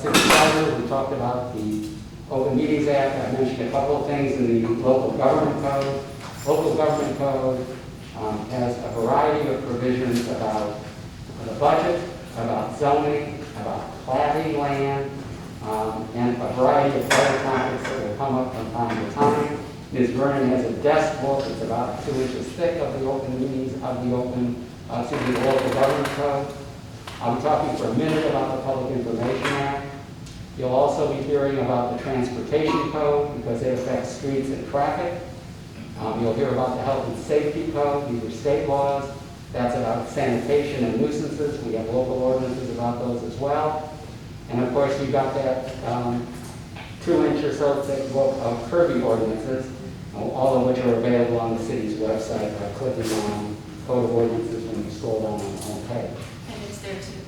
city charter, we talked about the Open Meetings Act, I mentioned a couple of things in the local government code. Local government code has a variety of provisions about the budget, about zoning, about platting land, and a variety of other topics that will come up from time to time. Ms. Vernon has a desk book. It's about 2 inches thick of the open meetings of the local government code. I'll be talking for a minute about the Public Information Act. You'll also be hearing about the Transportation Code because it affects streets and traffic. You'll hear about the Health and Safety Code. These are state laws. That's about sanitation and nuisances. We have local ordinances about those as well. And of course, you've got that 2-inch or so thick book of Kirby ordinances, all of which are available on the city's website by clicking on Code of Ordinances when you scroll down on the home page. And it's there too.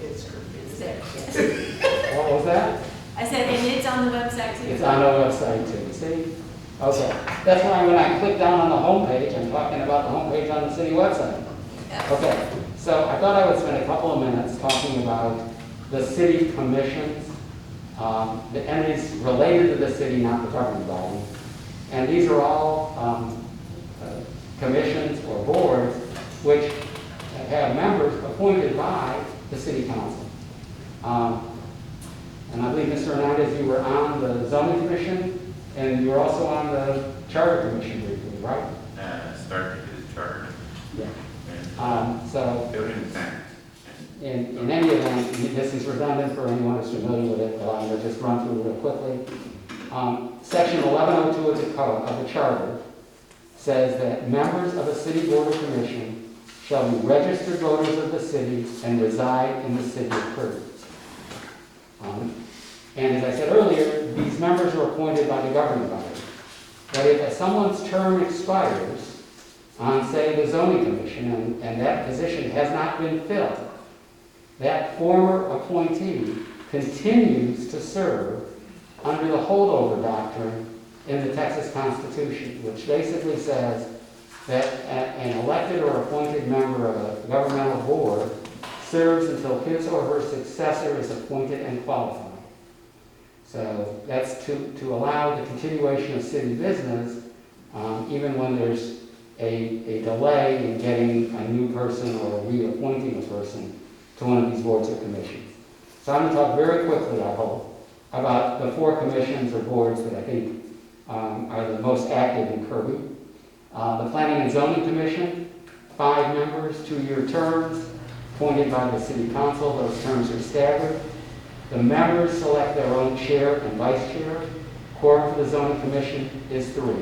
It's Kirby. It's there, yes. What was that? I said, and it's on the website too. It's on the website too, see? Okay, that's why when I click down on the home page, I'm talking about the home page on the city website. Okay, so I thought I would spend a couple of minutes talking about the city commissions, the entities related to the city, not the governing body. And these are all commissions or boards which have members appointed by the city council. And I believe, Mr. Hernandez, you were on the zoning commission, and you were also on the charter commission briefly, right? Started his charter. Yeah. And So, building plans. in any event, this is redundant for anyone who's familiar with it, but I'm going to just run through it real quickly. Section 1102 of the code, of the charter, says that members of a city board or commission shall be registered voters of the city and reside in the city of Kirby. And as I said earlier, these members are appointed by the governing body. But if someone's term expires on, say, the zoning commission, and that position has not been filled, that former appointee continues to serve under the holdover doctrine in the Texas Constitution, which basically says that an elected or appointed member of a governmental board serves until his or her successor is appointed and qualified. So that's to allow the continuation of city business, even when there's a delay in getting a new person or reappointing a person to one of these boards or commissions. So I'm going to talk very quickly, I hope, about the 4 commissions or boards that I think are the most active in Kirby. The Planning and Zoning Commission, 5 members, 2-year terms, appointed by the City Council. Those terms are staggered. The members select their own chair and vice chair. Quorum for the Zoning Commission is 3.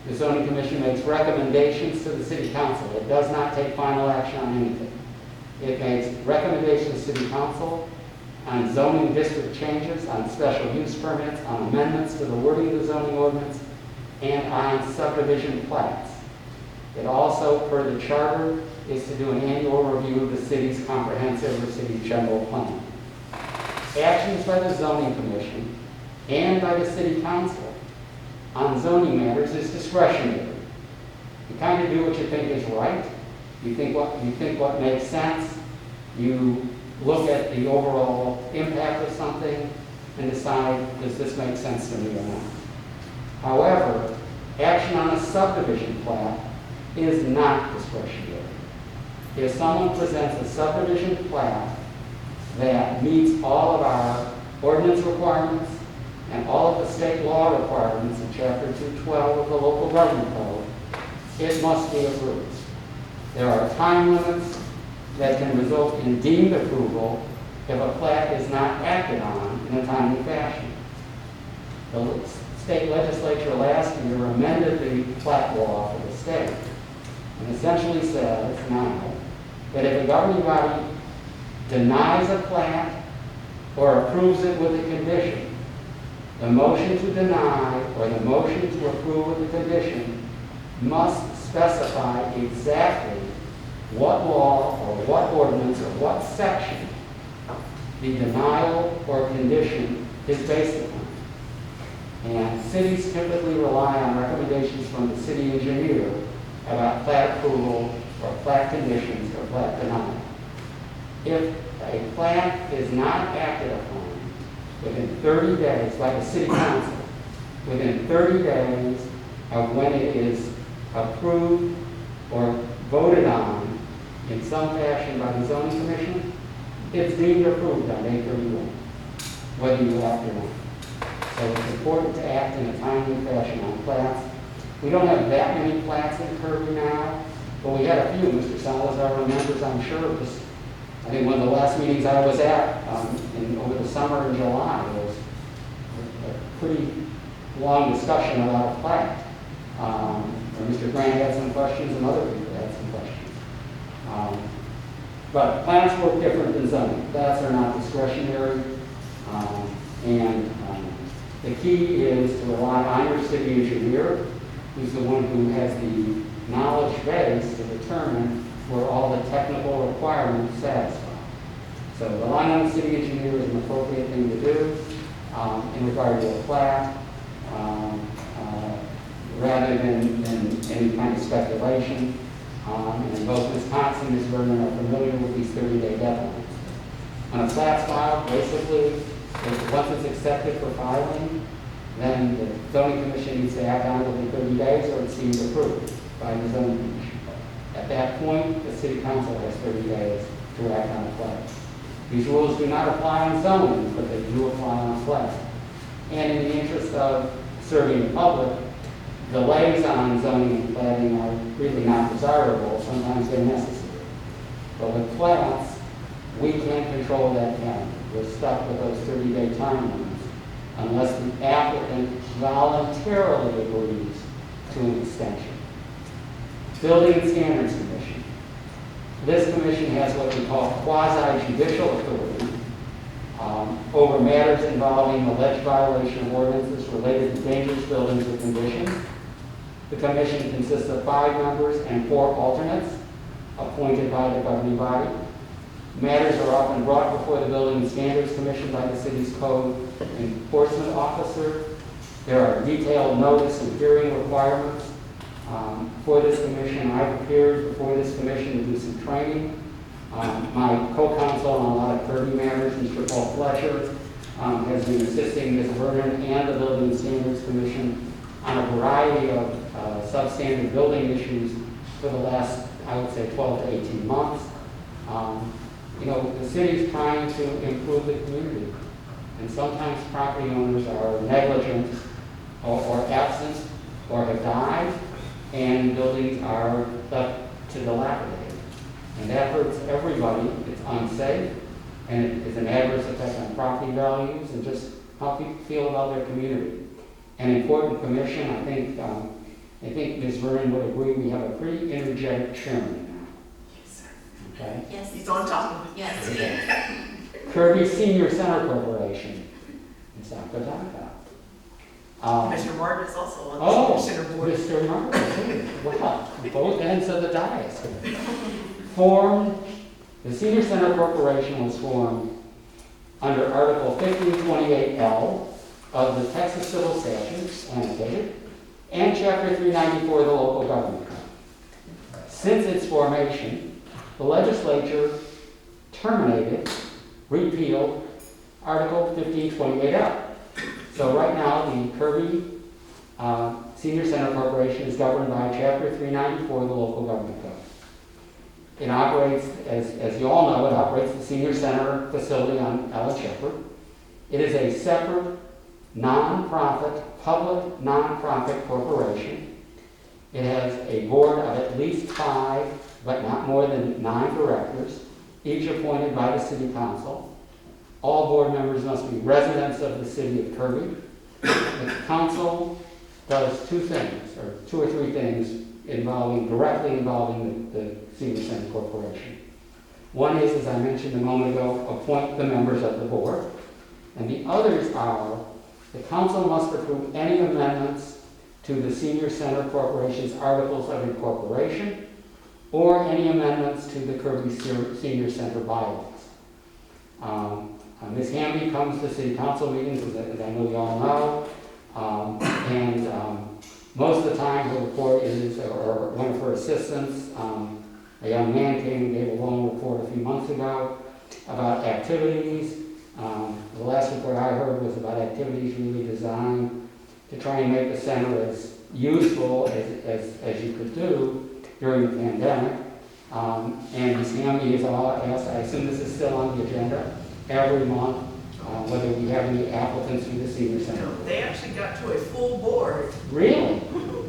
The Zoning Commission makes recommendations to the City Council. It does not take final action on anything. It makes recommendations to City Council on zoning district changes, on special use permits, on amendments to the wording of the zoning ordinance, and on subdivision plats. It also, per the charter, is to do an annual review of the city's comprehensive or city general plan. Actions by the zoning commission and by the city council on zoning matters is discretionary. You kind of do what you think is right. You think what makes sense. You look at the overall impact of something and decide, does this make sense to me or not? However, action on a subdivision plat is not discretionary. If someone presents a subdivision plat that meets all of our ordinance requirements and all of the state law requirements in Chapter 212 of the Local Government Code, it must be approved. There are time limits that can result in deemed approval if a plat is not acted on in a timely fashion. The state legislature last year amended the plat law for the state and essentially says now that if a governing body denies a plat or approves it with a condition, the motion to deny or the motion to approve with a condition must specify exactly what law or what ordinance or what section the denial or condition is based upon. And cities typically rely on recommendations from the city engineer about plat approval or plat conditions or plat denial. If a plat is not acted upon 30 days by the city council, within 30 days of when it is approved or voted on in some fashion by the zoning commission, it's deemed approved on May 31, whether you act or not. So it's important to act in a timely fashion on plats. We don't have that many plats in Kirby now, but we had a few. Mr. Salazar remembers, I'm sure, it was, I think one of the last meetings I was at over the summer in July was a pretty long discussion about a plat. Where Mr. Grant had some questions and other people had some questions. But plats work different than zoning. Plats are not discretionary. The key is to rely on your city engineer, who's the one who has the knowledge base to determine where all the technical requirements satisfy. So relying on the city engineer is an appropriate thing to do in regard to a plat, rather than any kind of speculation. And both Wisconsin and Ms. Vernon are familiar with these 30-day deadlines. On a plat file, basically, once it's accepted for filing, then the zoning commission needs to act on it within 30 days or it's deemed approved by the zoning commission. At that point, the city council has 30 days to act on a plat. These rules do not apply on zoning, but they do apply on plat. And in the interest of serving the public, delays on zoning and platting are really not desirable. Sometimes they're necessary. But with plats, we can't control that calendar. We're stuck with those 30-day time limits unless the applicant voluntarily agrees to an extension. Building and Standards Commission. This commission has what we call quasi-judicial authority over matters involving alleged violation of ordinances related to dangerous buildings or conditions. The commission consists of 5 members and 4 alternates appointed by the governing body. Matters are often brought before the Building and Standards Commission by the city's code enforcement officer. There are detailed notice and hearing requirements for this commission. I've appeared before this commission to do some training. My co-counsel on a lot of Kirby matters, Mr. Paul Fletcher, has been assisting Ms. Vernon and the Building and Standards Commission on a variety of substandard building issues for the last, I would say, 12 to 18 months. The city is trying to improve the community, and sometimes property owners are negligent or absent or have died, and buildings are left to dilapidate. And that hurts everybody. It's unsafe, and it is an adverse effect on property values and just how people feel about their community. An important commission. I think Ms. Vernon would agree we have a pretty energetic chairman now. Yes, sir. Okay? Yes. He's on top of it. Yes. Okay. Kirby Senior Center Corporation in South Dakota. Mr. Martin is also on the Oh, center board. Mr. Martin. Wow, both ends of the dais. The Senior Center Corporation was formed under Article 1528L of the Texas Civil Statutes, annotated, and Chapter 394 of the Local Government Code. Since its formation, the legislature terminated, repealed Article 1528L. So right now, the Kirby Senior Center Corporation is governed by Chapter 394 of the Local Government Code. It operates, as you all know, it operates the Senior Center facility on Ellen Shepherd. It is a separate, non-profit, public non-profit corporation. It has a board of at least 5, but not more than 9 directors, each appointed by the City Council. All board members must be residents of the City of Kirby. The Council does 2 things, or 2 or 3 things, directly involving the Senior Center Corporation. One is, as I mentioned a moment ago, appoint the members of the board. And the others are, the Council must approve any amendments to the Senior Center Corporation's Articles of Incorporation or any amendments to the Kirby Senior Center bylaws. Ms. Hamby comes to City Council meetings, as I know you all know, and most of the time her report is, or one of her assistants, a young man came and gave a long report a few months ago about activities The last report I heard was about activities really designed to try and make the center as useful as you could do during the pandemic. And Sammy is all asked, I assume this is still on the agenda, every month, whether we have any applicants for the senior center. No, they actually got to a full board. Really?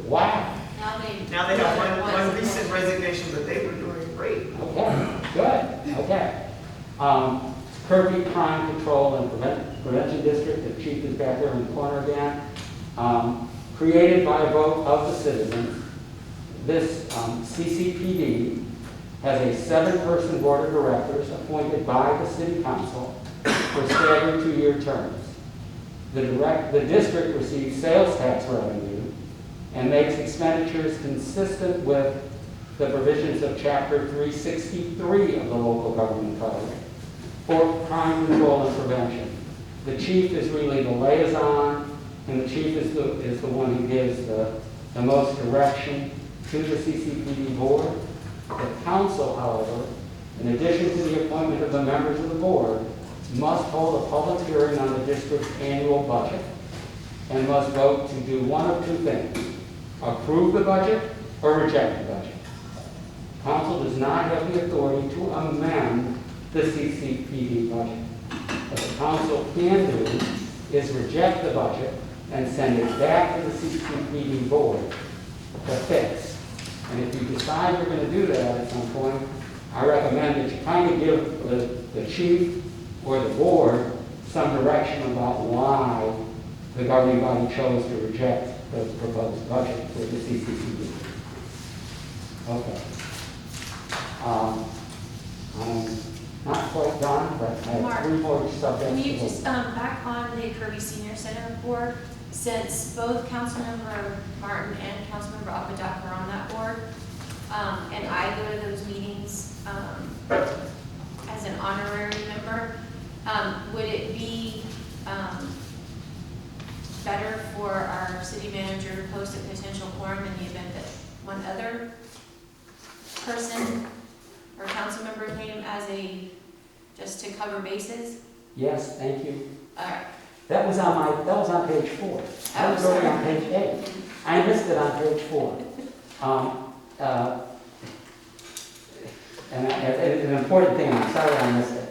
Wow. Now they have one recent resignation, but they were doing great. Okay, good, okay. Kirby Crime Control and Prevention District, the chief is back there in the corner again. Created by a vote of the citizens, this CCPD has a 7-person board of directors appointed by the city council for staggered 2-year terms. The district receives sales tax revenue and makes expenditures consistent with the provisions of Chapter 363 of the local government code for crime control and prevention. The chief is really the liaison, and the chief is the one who gives the most direction to the CCPD board. The council, however, in addition to the appointment of the members of the board, must hold a public hearing on the district's annual budget and must vote to do one of 2 things: approve the budget or reject the budget. Council does not have the authority to amend the CCPD budget. What the council can do is reject the budget and send it back to the CCPD board to fix. And if you decide you're going to do that at some point, I recommend that you kind of give the chief or the board some direction about why the governing body chose to reject the proposed budget for the CCPD. Okay. I'm not quite done, but I have Mark, 3 more subjects. Can you to go. just, back on the Kirby Senior Center board, since both Councilmember Martin and Councilmember Apodaca are on that board, and I go to those meetings, as an honorary member, would it be, better for our city manager to post a potential quorum in the event that one other person or council member came just to cover bases? Yes, thank you. All right. That was on page 4. I was already on page 8. I missed it on page 4. And an important thing, I'm sorry I missed it.